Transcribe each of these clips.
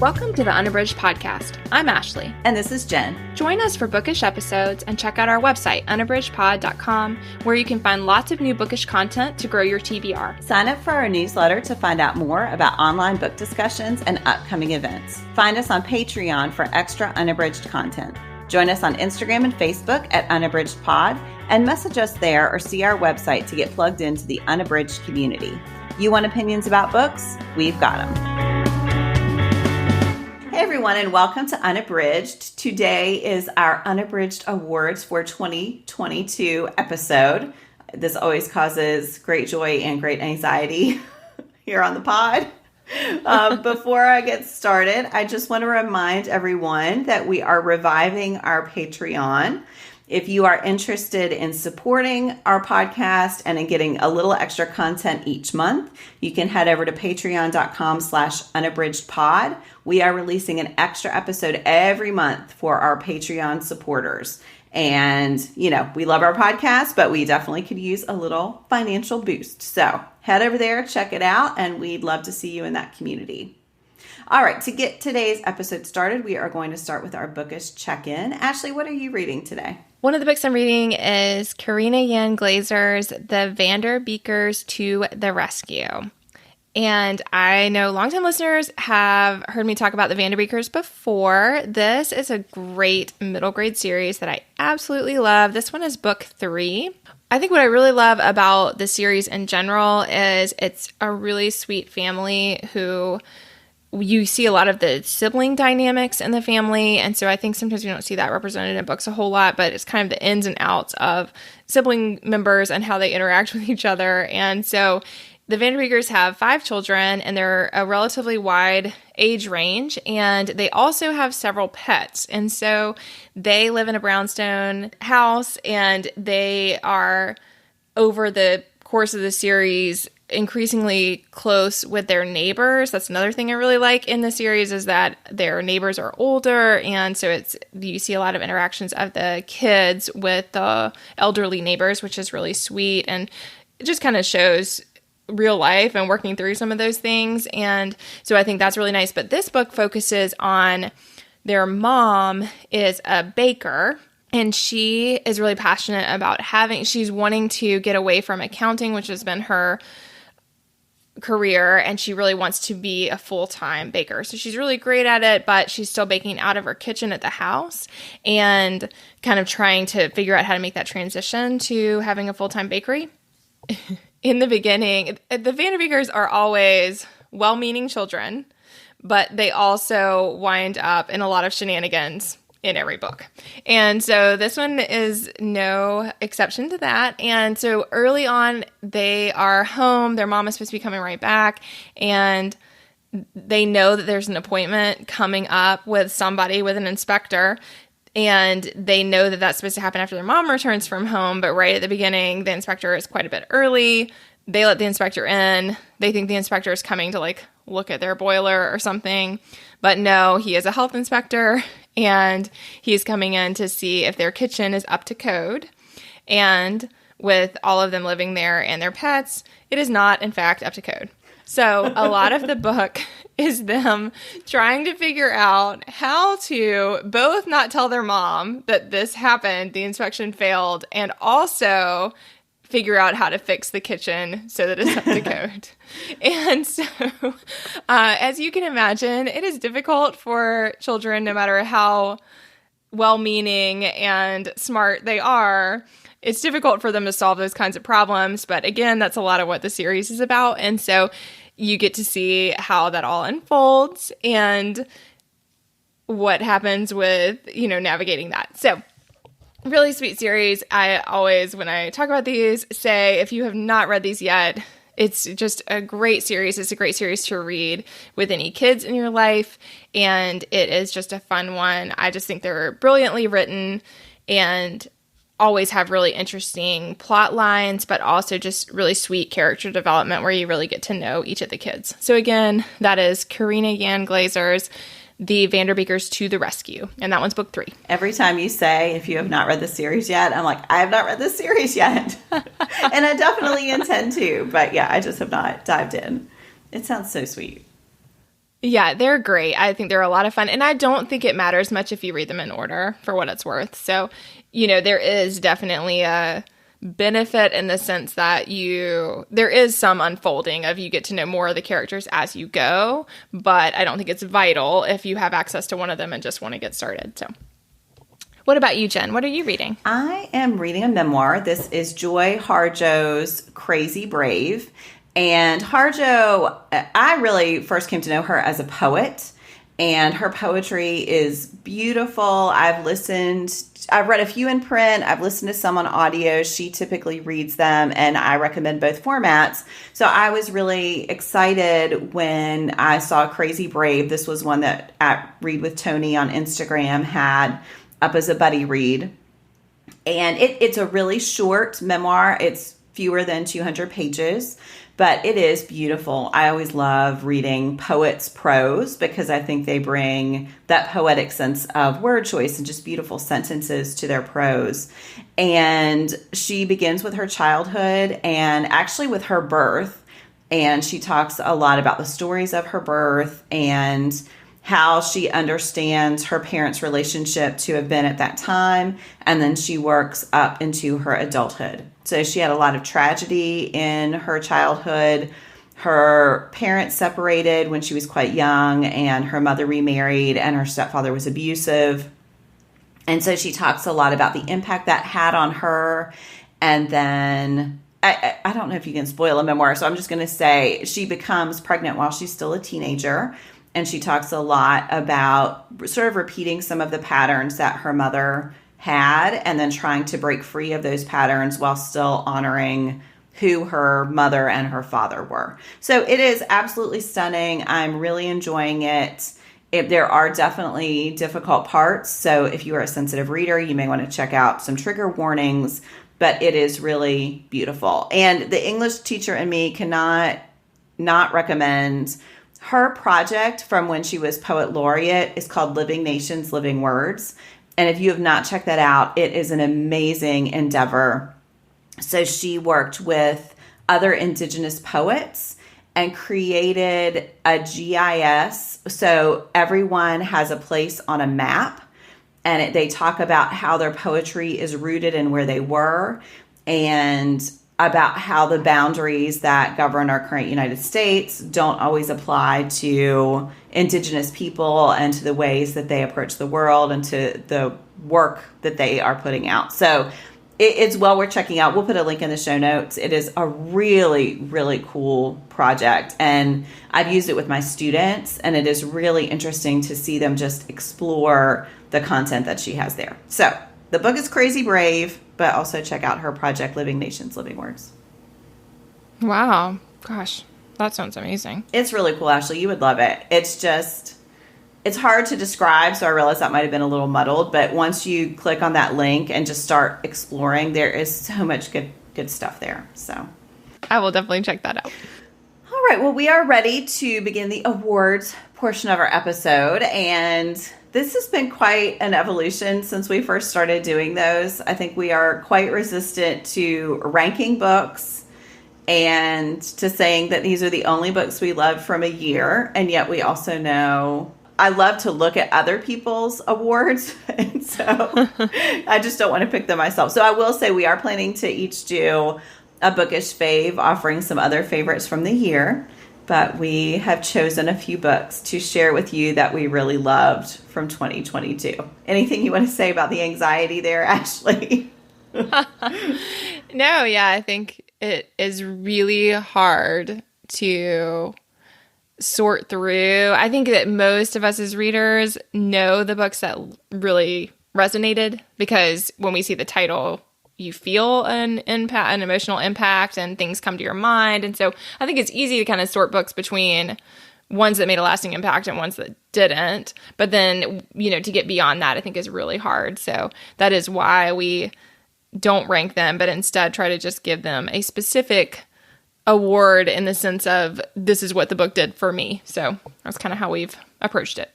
Welcome to the Unabridged podcast. I'm Ashley. And this is Jen. Join us for bookish episodes and check out our website, unabridgedpod.com, where you can find lots of new bookish content to grow your TBR. Sign up for our newsletter to find out more about online book discussions and upcoming events. Find us on Patreon for extra unabridged content. Join us on Instagram and Facebook at Unabridged Pod, and message us there or see our website to get plugged into the Unabridged community. You want opinions about books? We've got them. Hey everyone, and welcome to Unabridged. Today is our Unabridged Awards for 2022 episode. This always causes great joy and great anxiety here on the pod. Before I get started, I just want to remind everyone that we are reviving our Patreon. If you are interested in supporting our podcast and in getting a little extra content each month, you can head over to patreon.com/unabridgedpod. We are releasing an extra episode every month for our Patreon supporters. And, you know, we love our podcast, but we definitely could use a little financial boost. So head over there, check it out, and we'd love to see you in that community. All right, to get today's episode started, we are going to start with our bookish check-in. Ashley, what are you reading today? One of the books I'm reading is Karina Yan Glazer's The Vanderbeekers to the Rescue. And I know longtime listeners have heard me talk about the Vanderbeekers before. This is a great middle grade series that I absolutely love. This one is book 3. I think what I really love about the series in general is it's a really sweet family who you see a lot of the sibling dynamics in the family. And so I think sometimes you don't see that represented in books a whole lot, but it's kind of the ins and outs of sibling members and how they interact with each other. And so the Vanderbeekers have 5 children, and they're a relatively wide age range, and they also have several pets. And so they live in a brownstone house, and they are, over the course of the series, increasingly close with their neighbors. That's another thing I really like in the series, is that their neighbors are older, and so you see a lot of interactions of the kids with the elderly neighbors, which is really sweet, and it just kind of shows real life and working through some of those things. And so I think that's really nice. But this book focuses on their mom is a baker, and she is really passionate about she's wanting to get away from accounting, which has been her career, and she really wants to be a full-time baker. So she's really great at it, but she's still baking out of her kitchen at the house and kind of trying to figure out how to make that transition to having a full-time bakery. In the beginning, the Vanderbeekers are always well-meaning children, but they also wind up in a lot of shenanigans in every book. And so this one is no exception to that. And so early on, they are home. Their mom is supposed to be coming right back, and they know that there's an appointment coming up with somebody, with an inspector, and they know that that's supposed to happen after their mom returns from home. But right at the beginning, the inspector is quite a bit early. They let the inspector in. They think the inspector is coming to look at their boiler or something. But no, he is a health inspector, and he's coming in to see if their kitchen is up to code. And with all of them living there and their pets, it is not, in fact, up to code. So a lot of the book is them trying to figure out how to both not tell their mom that this happened, the inspection failed, and also figure out how to fix the kitchen so that it's up to code. And so, as you can imagine, it is difficult for children, no matter how well-meaning and smart they are. It's difficult for them to solve those kinds of problems. But again, that's a lot of what the series is about. And so you get to see how that all unfolds and what happens with, navigating that. So really sweet series. I always, when I talk about these, say if you have not read these yet, it's just a great series. It's a great series to read with any kids in your life, and it is just a fun one. I just think they're brilliantly written and always have really interesting plot lines, but also just really sweet character development where you really get to know each of the kids. So again, that is Karina Yan Glazer's The Vanderbeekers to the Rescue, and that one's book 3. Every time you say, if you have not read the series yet, I'm like, I have not read this series yet. And I definitely intend to, but yeah, I just have not dived in. It sounds so sweet. Yeah, they're great. I think they're a lot of fun. And I don't think it matters much if you read them in order for what it's worth. So, there is definitely a benefit in the sense that there is some unfolding of you get to know more of the characters as you go, but I don't think it's vital if you have access to one of them and just want to get started. So, what about you, Jen? What are you reading? I am reading a memoir. This is Joy Harjo's Crazy Brave. And Harjo, I really first came to know her as a poet, and her poetry is beautiful. I've read a few in print. I've listened to some on audio. She typically reads them, and I recommend both formats. So I was really excited when I saw Crazy Brave. This was one that at Read with Tony on Instagram had up as a buddy read. And it's a really short memoir. It's fewer than 200 pages. But it is beautiful. I always love reading poets' prose because I think they bring that poetic sense of word choice and just beautiful sentences to their prose. And she begins with her childhood and actually with her birth. And she talks a lot about the stories of her birth and how she understands her parents' relationship to have been at that time. And then she works up into her adulthood. So she had a lot of tragedy in her childhood. Her parents separated when she was quite young, and her mother remarried, and her stepfather was abusive. And so she talks a lot about the impact that had on her. And then I don't know if you can spoil a memoir, so I'm just going to say she becomes pregnant while she's still a teenager. And she talks a lot about sort of repeating some of the patterns that her mother had and then trying to break free of those patterns while still honoring who her mother and her father were. So it is absolutely stunning. I'm really enjoying it. There are definitely difficult parts. So if you are a sensitive reader, you may want to check out some trigger warnings, but it is really beautiful. And the English teacher in me cannot not recommend her project from when she was poet laureate. Is called Living Nations, Living Words. And if you have not checked that out, it is an amazing endeavor. So she worked with other Indigenous poets and created a GIS. So everyone has a place on a map, and they talk about how their poetry is rooted in where they were and about how the boundaries that govern our current United States don't always apply to Indigenous people and to the ways that they approach the world and to the work that they are putting out. So it's well worth checking out. We'll put a link in the show notes. It is a really, really cool project. And I've used it with my students, and it is really interesting to see them just explore the content that she has there. So the book is Crazy Brave, but also check out her project, Living Nations, Living Words. Wow. Gosh, that sounds amazing. It's really cool, Ashley. You would love it. It's hard to describe, so I realize that might have been a little muddled, but once you click on that link and just start exploring, there is so much good stuff there. So I will definitely check that out. All right. Well, we are ready to begin the awards portion of our episode, and this has been quite an evolution since we first started doing those. I think we are quite resistant to ranking books and to saying that these are the only books we love from a year. And yet we also know I love to look at other people's awards. And so I just don't want to pick them myself. So I will say we are planning to each do a bookish fave, offering some other favorites from the year. But we have chosen a few books to share with you that we really loved from 2022. Anything you want to say about the anxiety there, Ashley? No, yeah, I think it is really hard to sort through. I think that most of us as readers know the books that really resonated, because when we see the title, you feel an emotional impact, and things come to your mind. And so I think it's easy to kind of sort books between ones that made a lasting impact and ones that didn't. But then, to get beyond that, I think is really hard. So that is why we don't rank them, but instead try to just give them a specific award in the sense of this is what the book did for me. So that's kind of how we've approached it.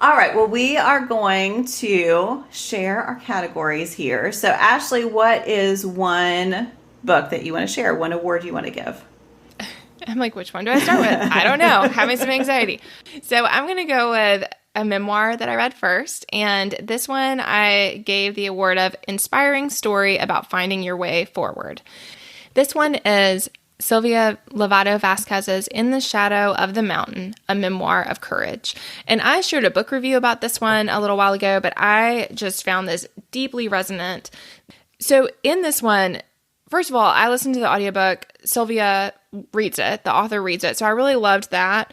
All right. Well, we are going to share our categories here. So, Ashley, what is one book that you want to share? One award you want to give? I'm like, which one do I start with? I don't know. Having some anxiety. So I'm going to go with a memoir that I read first. And this one I gave the award of Inspiring Story About Finding Your Way Forward. This one is Sylvia Lovato Vasquez's In the Shadow of the Mountain, a memoir of courage. And I shared a book review about this one a little while ago, but I just found this deeply resonant. So in this one, first of all, I listened to the audiobook. Sylvia reads it. The author reads it. So I really loved that.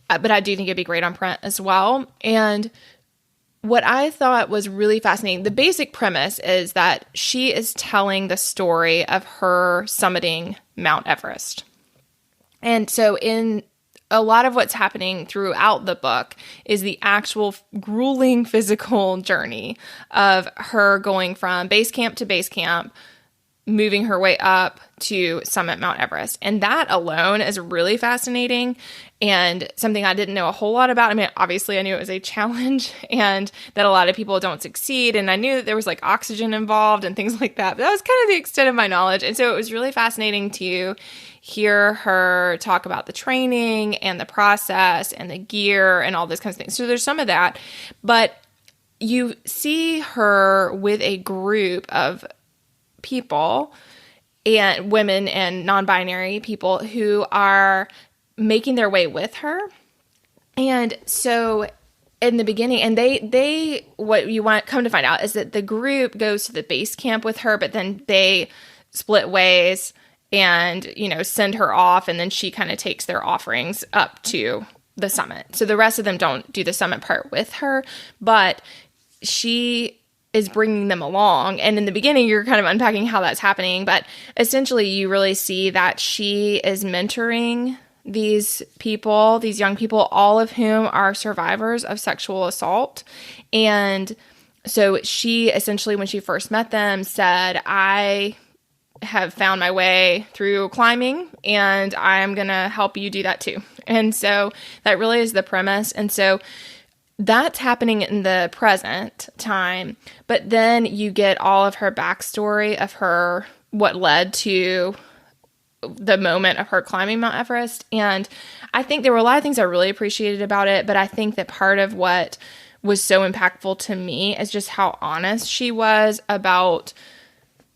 But I do think it'd be great on print as well. And what I thought was really fascinating, the basic premise is that she is telling the story of her summiting Mount Everest. And so in a lot of what's happening throughout the book is the actual grueling physical journey of her going from base camp to base camp, moving her way up to summit Mount Everest. And that alone is really fascinating and something I didn't know a whole lot about. I mean, obviously I knew it was a challenge and that a lot of people don't succeed. And I knew that there was like oxygen involved and things like that. But that was kind of the extent of my knowledge. And so it was really fascinating to hear her talk about the training and the process and the gear and all this kind of things. So there's some of that. But you see her with a group of people and women and non-binary people who are making their way with her. And so in the beginning, and they what you want come to find out is that the group goes to the base camp with her, but then they split ways and, send her off. And then she kind of takes their offerings up to the summit. So the rest of them don't do the summit part with her, but she is bringing them along. And in the beginning, you're kind of unpacking how that's happening. But essentially, you really see that she is mentoring these people, these young people, all of whom are survivors of sexual assault. And so she essentially, when she first met them, said, I have found my way through climbing and I'm going to help you do that too. And so that really is the premise. And so that's happening in the present time, but then you get all of her backstory of her, what led to the moment of her climbing Mount Everest. And I think there were a lot of things I really appreciated about it, but I think that part of what was so impactful to me is just how honest she was about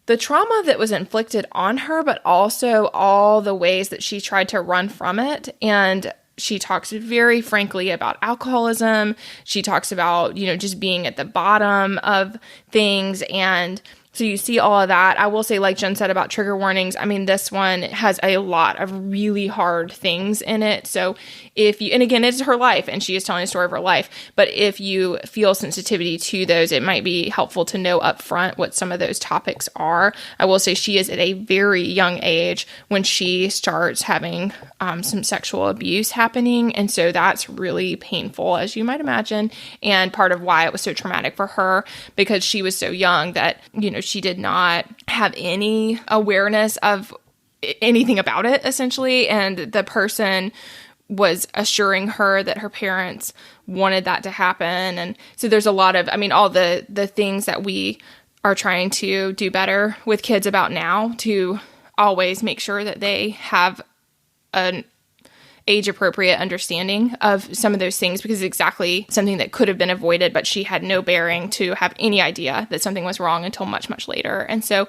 the trauma that was inflicted on her, but also all the ways that she tried to run from it. And she talks very frankly about alcoholism. She talks about, just being at the bottom of things. And so you see all of that. I will say, like Jen said about trigger warnings, I mean, this one has a lot of really hard things in it. So and again, it's her life and she is telling a story of her life, but if you feel sensitivity to those, it might be helpful to know up front what some of those topics are. I will say she is at a very young age when she starts having some sexual abuse happening. And so that's really painful, as you might imagine. And part of why it was so traumatic for her, because she was so young that, she did not have any awareness of anything about it, essentially. And the person was assuring her that her parents wanted that to happen. And so there's a lot of, all the things that we are trying to do better with kids about now, to always make sure that they have an age-appropriate understanding of some of those things, because it's exactly something that could have been avoided, but she had no bearing to have any idea that something was wrong until much, much later. And so,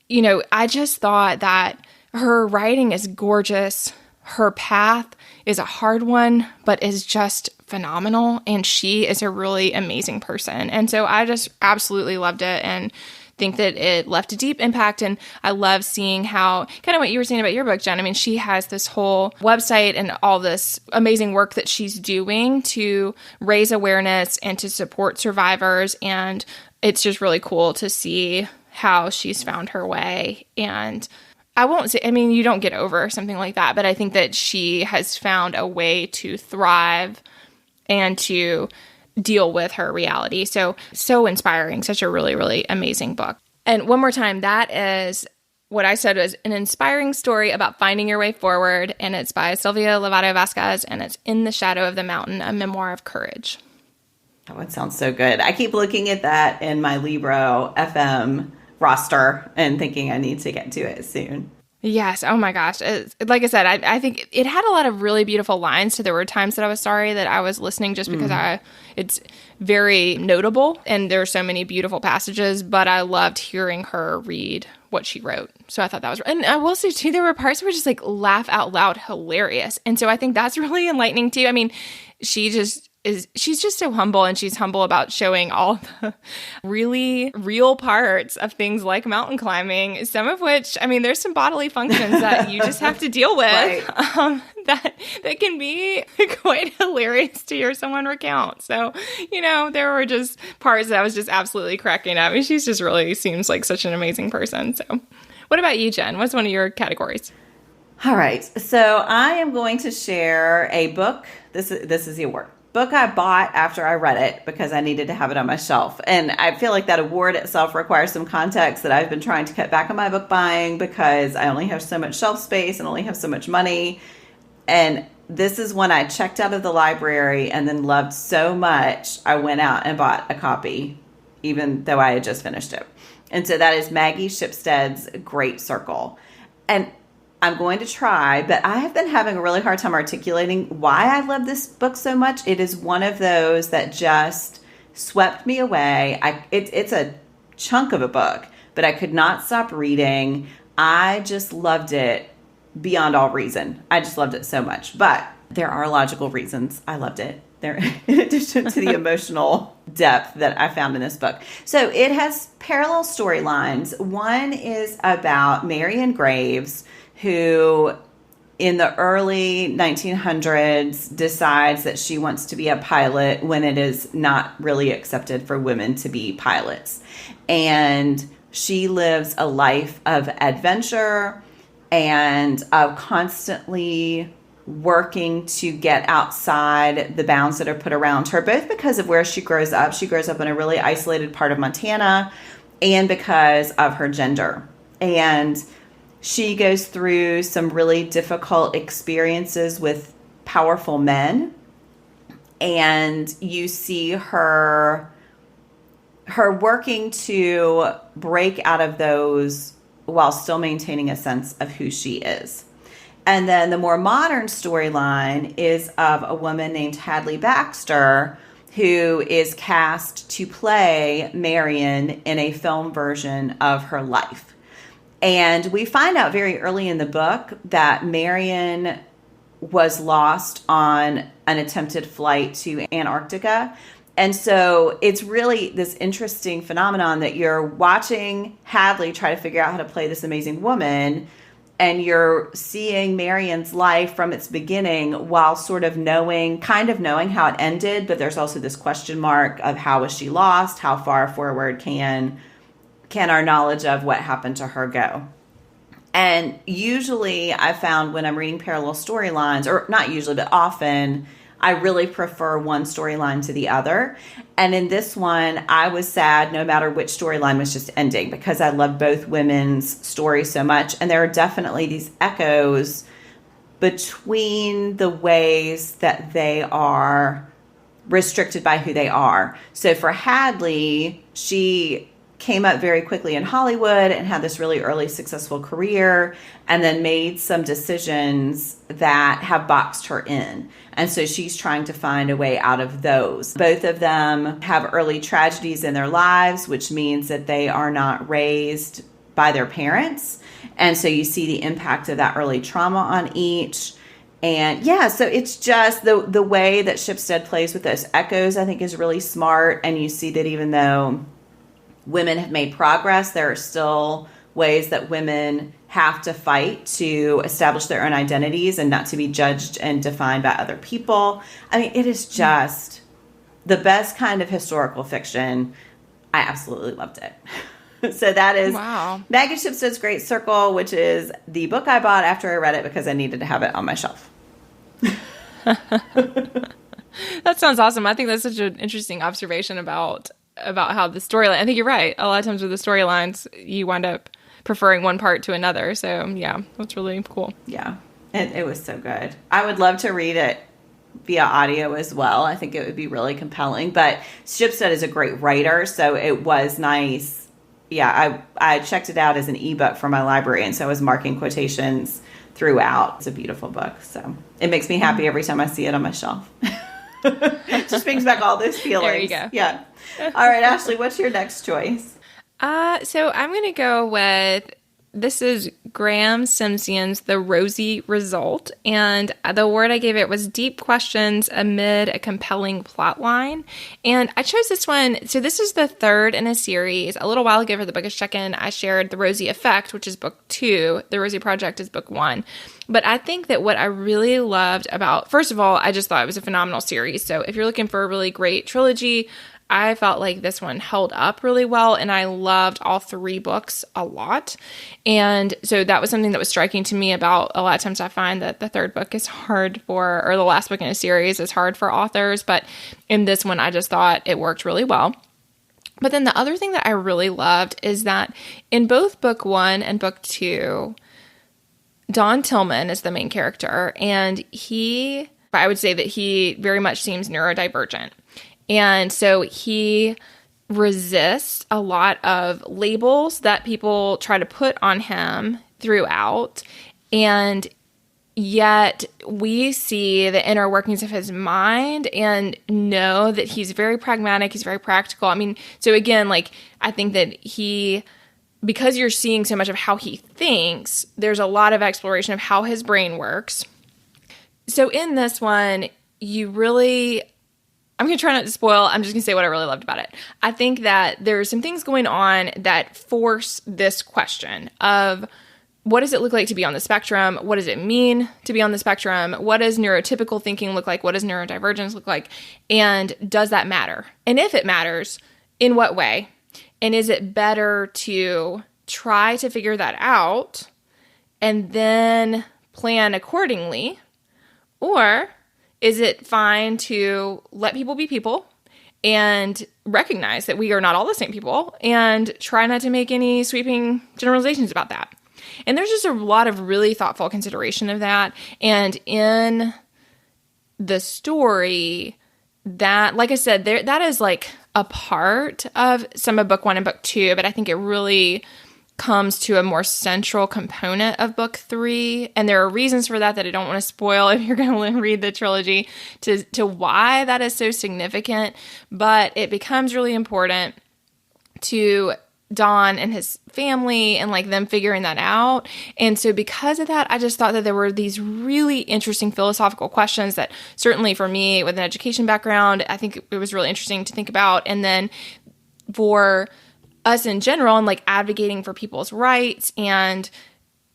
I just thought that her writing is gorgeous. Her path is a hard one, but is just phenomenal. And she is a really amazing person. And so I just absolutely loved it and think that it left a deep impact. And I love seeing how, kind of what you were saying about your book, Jen. She has this whole website and all this amazing work that she's doing to raise awareness and to support survivors. And it's just really cool to see how she's found her way. And I won't say, you don't get over something like that, but I think that she has found a way to thrive and to deal with her reality. So inspiring, such a really, really amazing book. And one more time, that is what I said was an inspiring story about finding your way forward. And it's by Sylvia Lovato Vasquez, and it's In the Shadow of the Mountain, a memoir of courage. Oh, it sounds so good. I keep looking at that in my Libro FM roster and thinking I need to get to it soon. Yes. Oh my gosh. Like I said, I think it had a lot of really beautiful lines. So there were times that I was sorry that I was listening just because it's very notable and there are so many beautiful passages, but I loved hearing her read what she wrote. So I thought that was, and I will say too, there were parts where just like laugh out loud hilarious. And so I think that's really enlightening too. I mean, she's just so humble, and she's humble about showing all the really real parts of things like mountain climbing, some of which, I mean, there's some bodily functions that you just have to deal with Right. that can be quite hilarious to hear someone recount. So, there were just parts that I was just absolutely cracking up. I mean, she's just really seems like such an amazing person. So what about you, Jen? What's one of your categories? All right. So I am going to share a book. This is the award. Book I bought after I read it because I needed to have it on my shelf. And I feel like that award itself requires some context that I've been trying to cut back on my book buying because I only have so much shelf space and only have so much money. And this is one I checked out of the library and then loved so much, I went out and bought a copy, even though I had just finished it. And so that is Maggie Shipstead's Great Circle. And I'm going to try, but I have been having a really hard time articulating why I love this book so much. It is one of those that just swept me away. It's a chunk of a book, but I could not stop reading. I just loved it beyond all reason. I just loved it so much. But there are logical reasons I loved it. There, in addition to the emotional depth that I found in this book. So it has parallel storylines. One is about Marion Graves, who in the early 1900s decides that she wants to be a pilot when it is not really accepted for women to be pilots. And she lives a life of adventure and of constantly working to get outside the bounds that are put around her, both because of where she grows up. She grows up in a really isolated part of Montana, and because of her gender. And she goes through some really difficult experiences with powerful men, and you see her working to break out of those while still maintaining a sense of who she is. And then the more modern storyline is of a woman named Hadley Baxter, who is cast to play Marion in a film version of her life. And we find out very early in the book that Marion was lost on an attempted flight to Antarctica. And so it's really this interesting phenomenon that you're watching Hadley try to figure out how to play this amazing woman, and you're seeing Marion's life from its beginning while sort of knowing how it ended, but there's also this question mark of how was she lost? How far forward can our knowledge of what happened to her go? And usually I found when I'm reading parallel storylines, or not usually, but often, I really prefer one storyline to the other. And in this one, I was sad no matter which storyline was just ending because I love both women's stories so much. And there are definitely these echoes between the ways that they are restricted by who they are. So for Hadley, she came up very quickly in Hollywood and had this really early successful career, and then made some decisions that have boxed her in. And so she's trying to find a way out of those. Both of them have early tragedies in their lives, which means that they are not raised by their parents. And so you see the impact of that early trauma on each. And yeah, so it's just the way that Shipstead plays with those echoes, I think, is really smart. And you see that even though women have made progress, there are still ways that women have to fight to establish their own identities and not to be judged and defined by other people. I mean, it is just the best kind of historical fiction. I absolutely loved it. So that is Maggie Shipstead's Great Circle, which is the book I bought after I read it because I needed to have it on my shelf. That sounds awesome. I think that's such an interesting observation about how the storyline, I think you're right. A lot of times with the storylines, you wind up preferring one part to another. So yeah, that's really cool. Yeah, it was so good. I would love to read it via audio as well. I think it would be really compelling, but Shipstead is a great writer. So it was nice yeah, I checked it out as an ebook for my library, and so I was marking quotations throughout. It's a beautiful book, so it makes me happy every time I see it on my shelf. Just brings back all those feelings. There you go. Yeah. All right, Ashley, what's your next choice? So I'm going to go with, this is Graham Simpson's The Rosy Result, and the word I gave it was deep questions amid a compelling plot line. And I chose this one, so this is the third in a series. A little while ago for the Bookish Check-In, I shared The Rosy Effect, which is book 2. The Rosy Project is book 1. But I think that what I really loved about, first of all, I just thought it was a phenomenal series. So if you're looking for a really great trilogy, I felt like this one held up really well, and I loved all 3 books a lot. And so that was something that was striking to me about, a lot of times I find that the third book is hard for, or the last book in a series is hard for authors, but in this one, I just thought it worked really well. But then the other thing that I really loved is that in both book 1 and book 2, Don Tillman is the main character, and I would say that he very much seems neurodivergent. And so he resists a lot of labels that people try to put on him throughout. And yet we see the inner workings of his mind and know that he's very pragmatic, he's very practical. I mean, so again, like, I think that because you're seeing so much of how he thinks, there's a lot of exploration of how his brain works. So in this one, I'm going to try not to spoil. I'm just going to say what I really loved about it. I think that there's some things going on that force this question of, what does it look like to be on the spectrum? What does it mean to be on the spectrum? What does neurotypical thinking look like? What does neurodivergence look like? And does that matter? And if it matters, in what way? And is it better to try to figure that out and then plan accordingly? Or is it fine to let people be people and recognize that we are not all the same people and try not to make any sweeping generalizations about that? And there's just a lot of really thoughtful consideration of that. And in the story, that, like I said, that is like a part of some of book 1 and book 2, but I think it really comes to a more central component of book 3, and there are reasons for that I don't want to spoil if you're going to read the trilogy to why that is so significant, but it becomes really important to Don and his family and like them figuring that out. And so because of that, I just thought that there were these really interesting philosophical questions that certainly for me with an education background, I think it was really interesting to think about. And then for us in general, and like advocating for people's rights and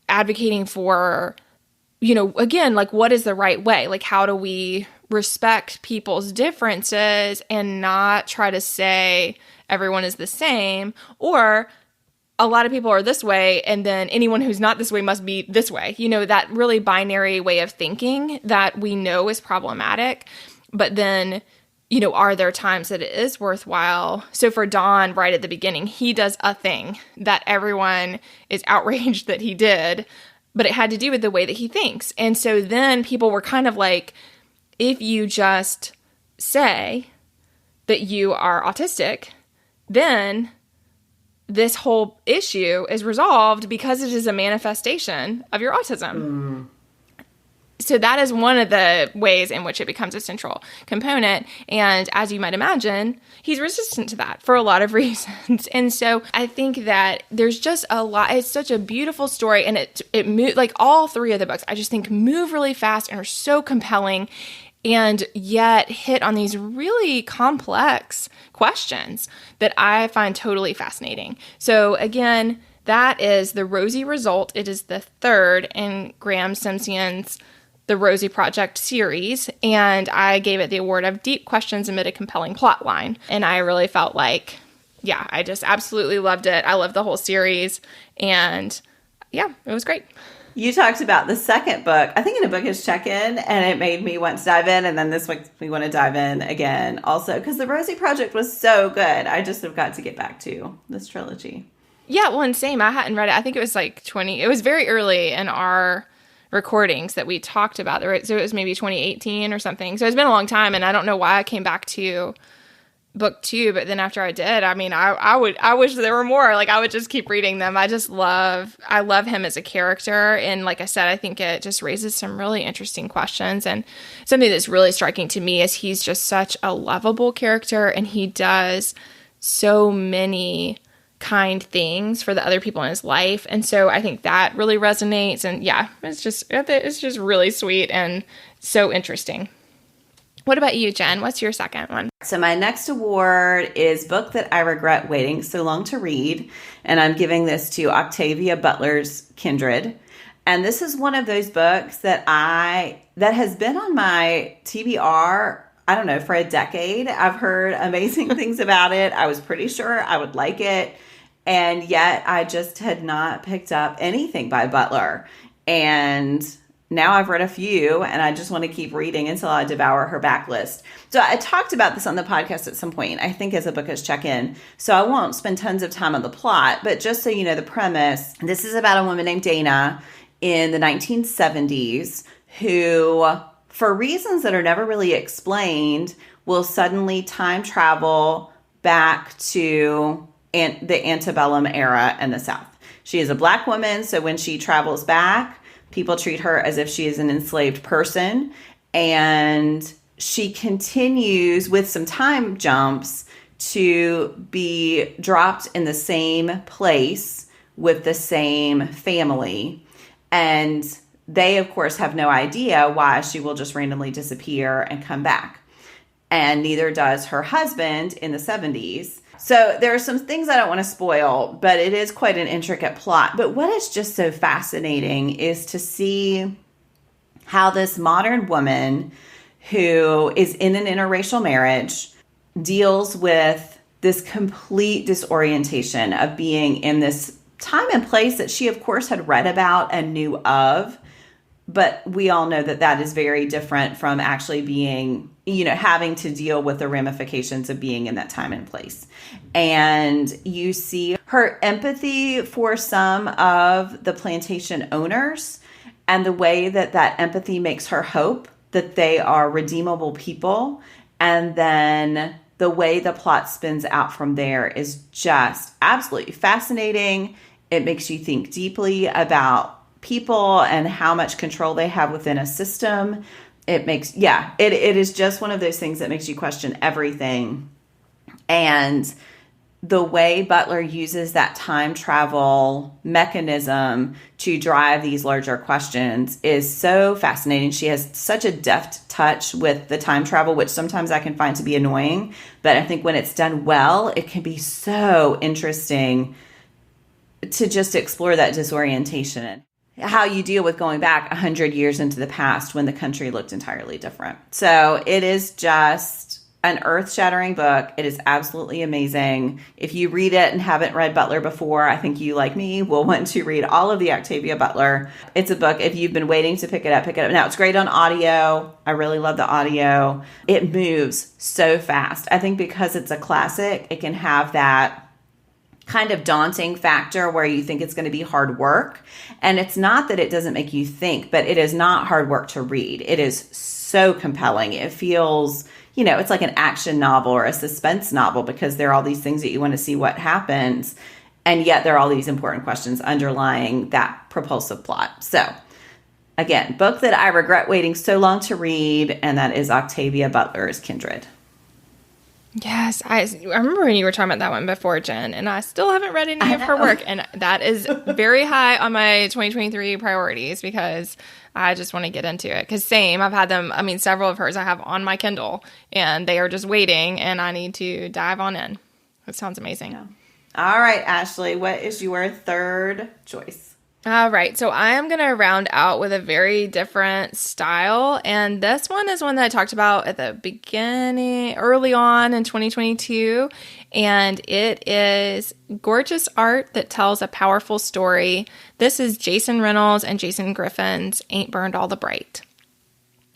advocating for, again, like, what is the right way? Like, how do we respect people's differences and not try to say everyone is the same, or a lot of people are this way and then anyone who's not this way must be this way. That really binary way of thinking that we know is problematic, but then are there times that it is worthwhile? So for Don, right at the beginning, he does a thing that everyone is outraged that he did, but it had to do with the way that he thinks. And so then people were kind of like, if you just say that you are autistic, then this whole issue is resolved because it is a manifestation of your autism. So that is one of the ways in which it becomes a central component. And as you might imagine, he's resistant to that for a lot of reasons. And so I think that there's just a lot. It's such a beautiful story. And it moved, like all 3 of the books, I just think move really fast and are so compelling, and yet hit on these really complex questions that I find totally fascinating. So again, that is The Rosy Result. It is the 3rd in Graham Simpson's The Rosy Project series, and I gave it the award of deep questions amid a compelling plot line. And I really felt like, yeah, I just absolutely loved it. I loved the whole series, and yeah, it was great. You talked about the second book, I think in a Bookish Check-In, and it made me want to dive in, and then this week we want to dive in again also, because The Rosy Project was so good. I just have got to get back to this trilogy. Yeah, well, and same. I hadn't read it. I think it was like it was very early in our recordings that we talked about it. So it was maybe 2018 or something. So it's been a long time, and I don't know why I came back to book 2, but then after I did, I mean, I wish there were more. Like, I would just keep reading them. I love him as a character. And like I said, I think it just raises some really interesting questions. And something that's really striking to me is he's just such a lovable character, and he does so many kind things for the other people in his life. And so I think that really resonates. And yeah, it's just really sweet and so interesting. What about you, Jen? What's your second one? So my next award is Book That I Regret Waiting So Long to Read. And I'm giving this to Octavia Butler's Kindred. And this is one of those books that has been on my TBR, I don't know, for a decade. I've heard amazing things about it. I was pretty sure I would like it. And yet I just had not picked up anything by Butler. And now I've read a few, and I just want to keep reading until I devour her backlist. So I talked about this on the podcast at some point, I think as a book as check-in. So I won't spend tons of time on the plot, but just so you know the premise, this is about a woman named Dana in the 1970s who, for reasons that are never really explained, will suddenly time travel back to the antebellum era in the South. She is a Black woman, so when she travels back, people treat her as if she is an enslaved person, and she continues with some time jumps to be dropped in the same place with the same family. And they, of course, have no idea why she will just randomly disappear and come back. And neither does her husband in the 70s. So there are some things I don't want to spoil, but it is quite an intricate plot. But what is just so fascinating is to see how this modern woman who is in an interracial marriage deals with this complete disorientation of being in this time and place that she, of course, had read about and knew of. But we all know that that is very different from actually being, having to deal with the ramifications of being in that time and place. And you see her empathy for some of the plantation owners and the way that that empathy makes her hope that they are redeemable people. And then the way the plot spins out from there is just absolutely fascinating. It makes you think deeply about people and how much control they have within a system. It is just one of those things that makes you question everything. And the way Butler uses that time travel mechanism to drive these larger questions is so fascinating. She has such a deft touch with the time travel, which sometimes I can find to be annoying. But I think when it's done well, it can be so interesting to just explore that disorientation. How you deal with going back 100 years into the past when the country looked entirely different. So it is just an earth-shattering book. It is absolutely amazing. If you read it and haven't read Butler before, I think you, like me, will want to read all of the Octavia Butler. It's a book, if you've been waiting to pick it up, pick it up. Now, it's great on audio. I really love the audio. It moves so fast. I think because it's a classic, it can have that kind of daunting factor where you think it's going to be hard work. And it's not that it doesn't make you think, but it is not hard work to read. It is so compelling. It feels, it's like an action novel or a suspense novel because there are all these things that you want to see what happens. And yet there are all these important questions underlying that propulsive plot. So again, book that I regret waiting so long to read, and that is Octavia Butler's Kindred. Yes, I remember when you were talking about that one before, Jen, and I still haven't read any of her work, and that is very high on my 2023 priorities because I just want to get into it. Because I've had them, several of hers I have on my Kindle, and they are just waiting, and I need to dive on in. It sounds amazing. Yeah. All right, Ashley, what is your third choice? All right, so I am going to round out with a very different style, and this one is one that I talked about at the beginning, early on in 2022, and it is gorgeous art that tells a powerful story. This is Jason Reynolds and Jason Griffin's Ain't Burned All the Bright.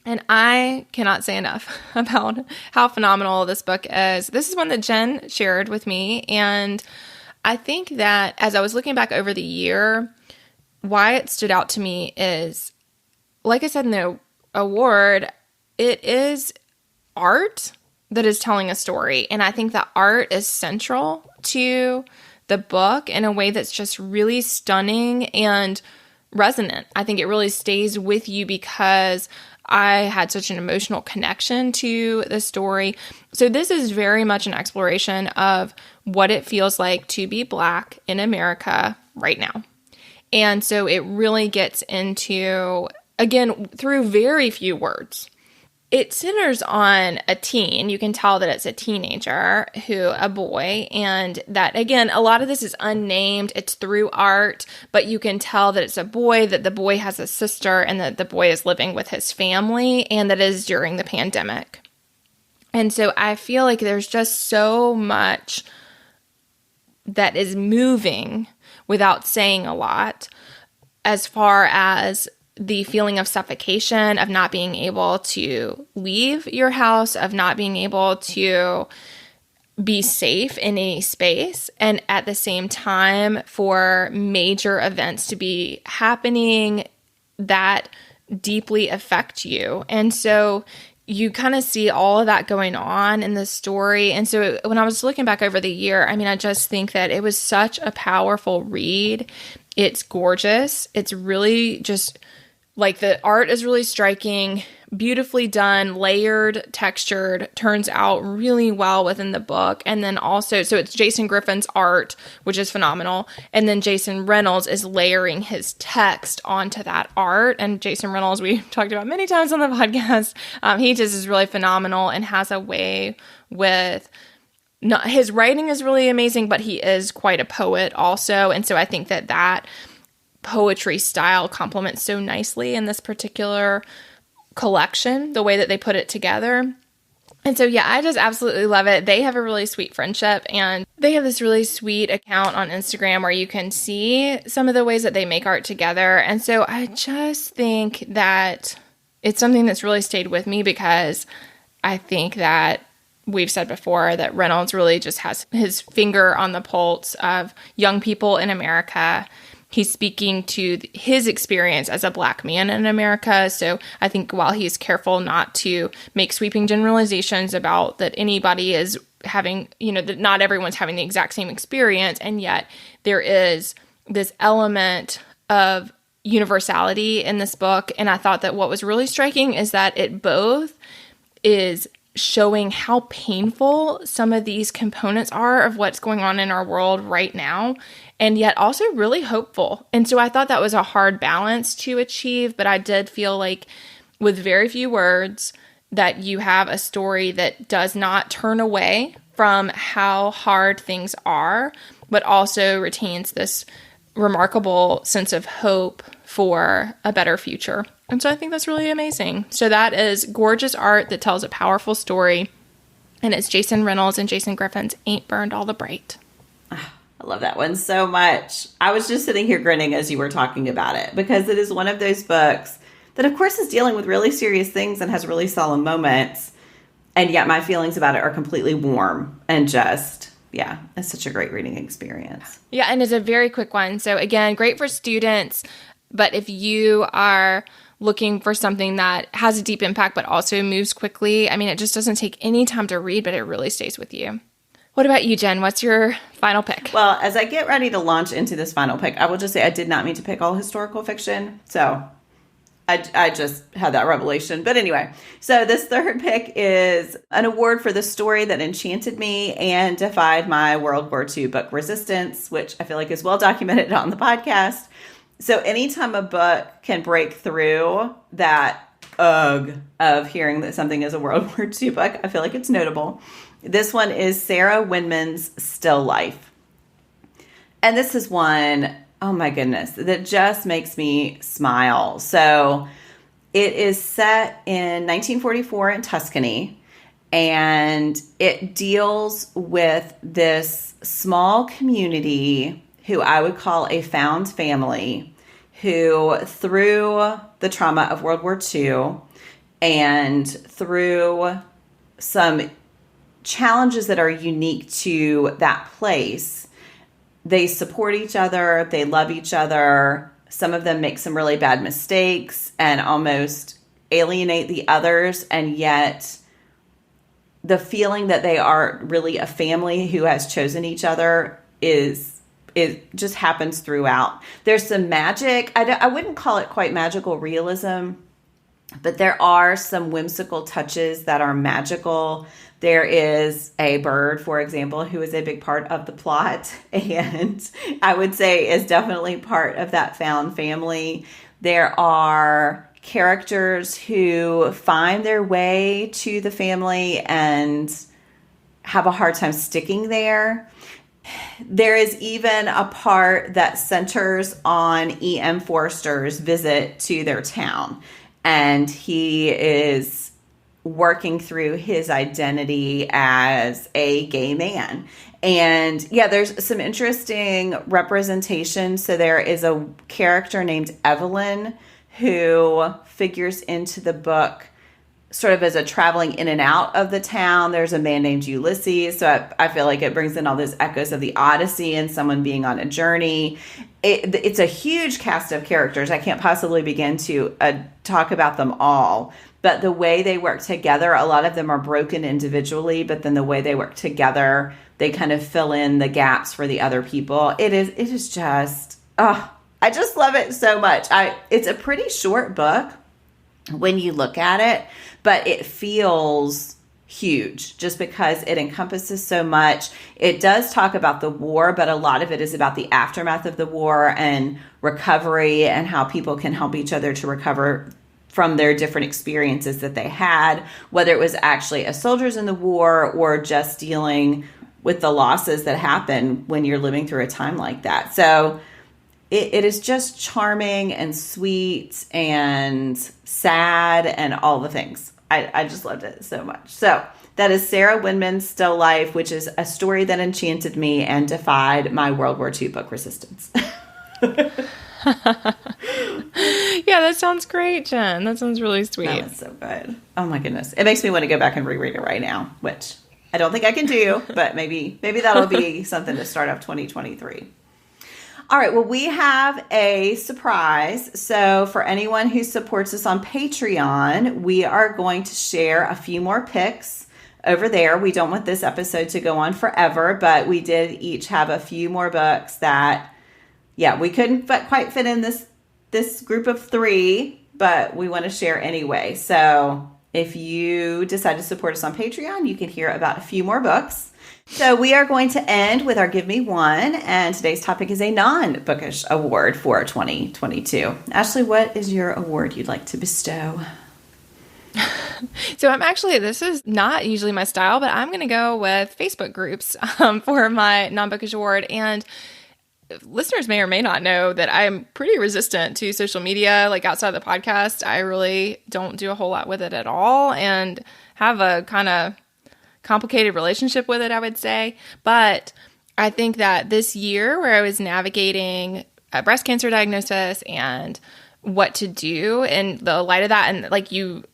And I cannot say enough about how phenomenal this book is. This is one that Jen shared with me, and I think that as I was looking back over the year, why it stood out to me is, like I said in the award, it is art that is telling a story. And I think the art is central to the book in a way that's just really stunning and resonant. I think it really stays with you because I had such an emotional connection to the story. So this is very much an exploration of what it feels like to be Black in America right now. And so it really gets into, again, through very few words. It centers on a teen. You can tell that it's a teenager, a boy, and that, again, a lot of this is unnamed. It's through art, but you can tell that it's a boy, that the boy has a sister, and that the boy is living with his family, and that is during the pandemic. And so I feel like there's just so much that is moving without saying a lot, as far as the feeling of suffocation, of not being able to leave your house, of not being able to be safe in any space, and at the same time for major events to be happening that deeply affect you. And so you kind of see all of that going on in the story. And so when I was looking back over the year, I mean, I just think that it was such a powerful read. It's gorgeous. It's really just like the art is really striking, beautifully done, layered, textured, turns out really well within the book. And then also, so it's Jason Griffin's art, which is phenomenal. And then Jason Reynolds is layering his text onto that art. And Jason Reynolds, we talked about many times on the podcast, he just is really phenomenal and has a way with... No, his writing is really amazing, but he is quite a poet also. And so I think that poetry style complements so nicely in this particular collection, the way that they put it together. And so, yeah, I just absolutely love it. They have a really sweet friendship, and they have this really sweet account on Instagram where you can see some of the ways that they make art together. And so I just think that it's something that's really stayed with me, because I think that we've said before that Reynolds really just has his finger on the pulse of young people in America. He's speaking to his experience as a Black man in America. So I think while he's careful not to make sweeping generalizations about that anybody is having, that not everyone's having the exact same experience, and yet there is this element of universality in this book. And I thought that what was really striking is that it both is showing how painful some of these components are of what's going on in our world right now, and yet also really hopeful. And so I thought that was a hard balance to achieve, but I did feel like with very few words that you have a story that does not turn away from how hard things are, but also retains this remarkable sense of hope for a better future. And so I think that's really amazing. So that is gorgeous art that tells a powerful story. And it's Jason Reynolds and Jason Griffin's Ain't Burned All the Bright. I love that one so much. I was just sitting here grinning as you were talking about it, because it is one of those books that, of course, is dealing with really serious things and has really solemn moments. And yet my feelings about it are completely warm and just, yeah, it's such a great reading experience. Yeah, and it's a very quick one. So again, great for students. But if you are looking for something that has a deep impact but also moves quickly, I mean, it just doesn't take any time to read, but it really stays with you. What about you, Jen? What's your final pick? Well, as I get ready to launch into this final pick, I will just say I did not mean to pick all historical fiction. So I just had that revelation. But anyway, so this third pick is an award for the story that enchanted me and defied my World War II book resistance, which I feel like is well documented on the podcast. So anytime a book can break through that ugh of hearing that something is a World War II book, I feel like it's notable. This one is Sarah Winman's Still Life. And this is one, oh my goodness, that just makes me smile. So it is set in 1944 in Tuscany, and it deals with this small community who I would call a found family, who through the trauma of World War II and through some challenges that are unique to that place, they support each other, they love each other. Some of them make some really bad mistakes and almost alienate the others, and yet the feeling that they are really a family who has chosen each other it just happens throughout. There's some magic. I wouldn't call it quite magical realism, but there are some whimsical touches that are magical. There is a bird, for example, who is a big part of the plot, and I would say is definitely part of that found family. There are characters who find their way to the family and have a hard time sticking there. There is even a part that centers on E.M. Forster's visit to their town, and he is working through his identity as a gay man. And yeah, there's some interesting representation. So there is a character named Evelyn who figures into the book sort of as a traveling in and out of the town. There's a man named Ulysses. So I feel like it brings in all those echoes of the Odyssey and someone being on a journey. It's a huge cast of characters. I can't possibly begin to talk about them all. But the way they work together, a lot of them are broken individually, but then the way they work together, they kind of fill in the gaps for the other people. It is just, I just love it so much. It's a pretty short book when you look at it, but it feels huge just because it encompasses so much. It does talk about the war, but a lot of it is about the aftermath of the war and recovery and how people can help each other to recover from their different experiences that they had, whether it was actually as soldiers in the war or just dealing with the losses that happen when you're living through a time like that. So it is just charming and sweet and sad and all the things. I just loved it so much. So that is Sarah Winman's Still Life, which is a story that enchanted me and defied my World War II book resistance. Yeah, that sounds great, Jen. That sounds really sweet. That was so good. Oh my goodness. It makes me want to go back and reread it right now, which I don't think I can do, but maybe that'll be something to start off 2023. All right, well, we have a surprise. So for anyone who supports us on Patreon, we are going to share a few more picks over there. We don't want this episode to go on forever, but we did each have a few more books that, yeah, we couldn't quite fit in this group of 3, but we want to share anyway. So if you decide to support us on Patreon, you can hear about a few more books. So we are going to end with our Give Me One, and today's topic is a non-bookish award for 2022. Ashley, what is your award you'd like to bestow? So this is not usually my style, but I'm going to go with Facebook groups for my non-bookish award. And listeners may or may not know that I'm pretty resistant to social media. Like outside the podcast, I really don't do a whole lot with it at all and have a kind of complicated relationship with it, I would say. But I think that this year where I was navigating a breast cancer diagnosis and what to do in the light of that, and like you,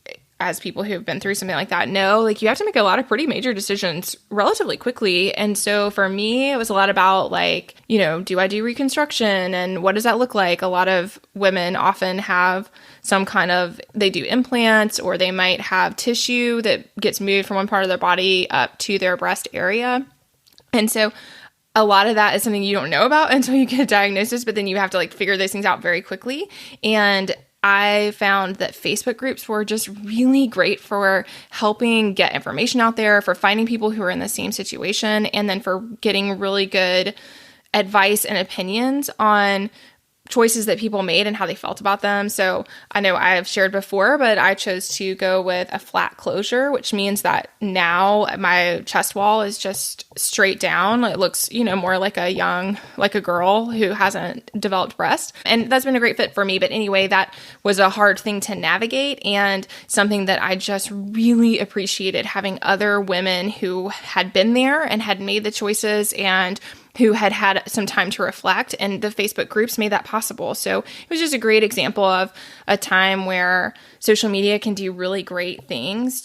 as people who have been through something like that know, like you have to make a lot of pretty major decisions relatively quickly. And so for me, it was a lot about like, do I do reconstruction and what does that look like? A lot of women often have they do implants, or they might have tissue that gets moved from one part of their body up to their breast area. And so a lot of that is something you don't know about until you get a diagnosis, but then you have to like figure those things out very quickly. And I found that Facebook groups were just really great for helping get information out there, for finding people who are in the same situation, and then for getting really good advice and opinions on choices that people made and how they felt about them. So I know I have shared before, but I chose to go with a flat closure, which means that now my chest wall is just straight down. It looks, more like a girl who hasn't developed breast. And that's been a great fit for me. But anyway, that was a hard thing to navigate and something that I just really appreciated, having other women who had been there and had made the choices and who had some time to reflect, and the Facebook groups made that possible. So it was just a great example of a time where social media can do really great things.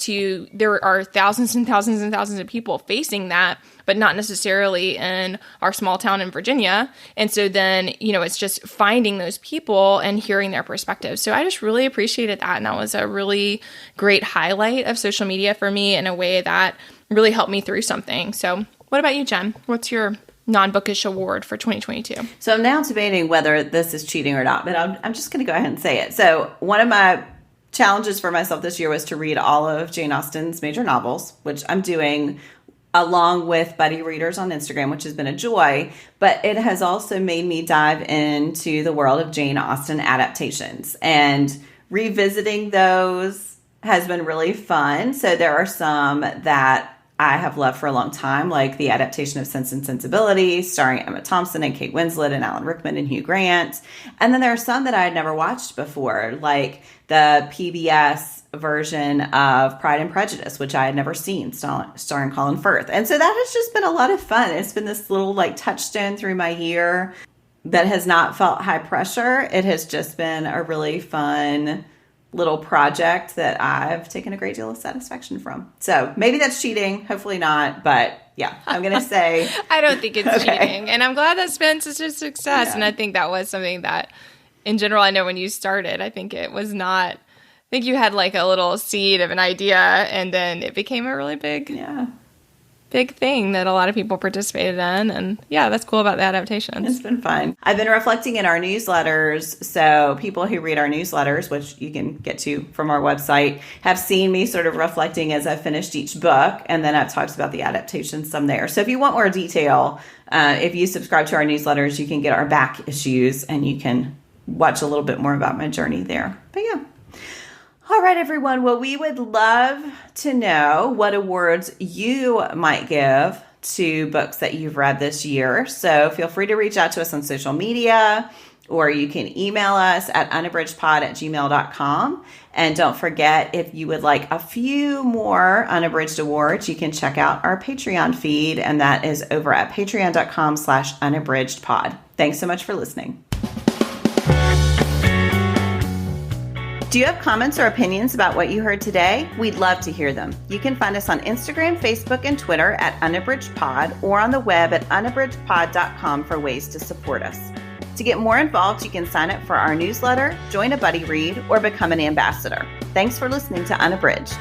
There are thousands and thousands and thousands of people facing that, but not necessarily in our small town in Virginia. And so then, it's just finding those people and hearing their perspectives. So I just really appreciated that. And that was a really great highlight of social media for me in a way that really helped me through something. So what about you, Jen? What's your non-bookish award for 2022? So I'm now debating whether this is cheating or not, but I'm just going to go ahead and say it. So one of my challenges for myself this year was to read all of Jane Austen's major novels, which I'm doing along with buddy readers on Instagram, which has been a joy, but it has also made me dive into the world of Jane Austen adaptations, and revisiting those has been really fun. So there are some that I have loved for a long time, like the adaptation of Sense and Sensibility, starring Emma Thompson and Kate Winslet and Alan Rickman and Hugh Grant. And then there are some that I had never watched before, like the PBS version of Pride and Prejudice, which I had never seen, starring Colin Firth. And so that has just been a lot of fun. It's been this little touchstone through my year that has not felt high pressure. It has just been a really fun little project that I've taken a great deal of satisfaction from. So maybe that's cheating, hopefully not, but yeah, I'm going to say. I don't think it's cheating, and I'm glad that's been such a success. Yeah. And I think that was something that, in general, I know when you started, I think it was not, I think you had a little seed of an idea, and then it became a really big thing that a lot of people participated in. And yeah, that's cool about the adaptations. It's been fun. I've been reflecting in our newsletters. So people who read our newsletters, which you can get to from our website, have seen me sort of reflecting as I've finished each book. And then I've talked about the adaptations some there. So if you want more detail, if you subscribe to our newsletters, you can get our back issues and you can watch a little bit more about my journey there. But yeah. All right, everyone. Well, we would love to know what awards you might give to books that you've read this year. So feel free to reach out to us on social media, or you can email us at unabridgedpod@gmail.com. And don't forget, if you would like a few more Unabridged awards, you can check out our Patreon feed, and that is over at patreon.com/unabridgedpod. Thanks so much for listening. Do you have comments or opinions about what you heard today? We'd love to hear them. You can find us on Instagram, Facebook, and Twitter at UnabridgedPod, or on the web at unabridgedpod.com for ways to support us. To get more involved, you can sign up for our newsletter, join a buddy read, or become an ambassador. Thanks for listening to Unabridged.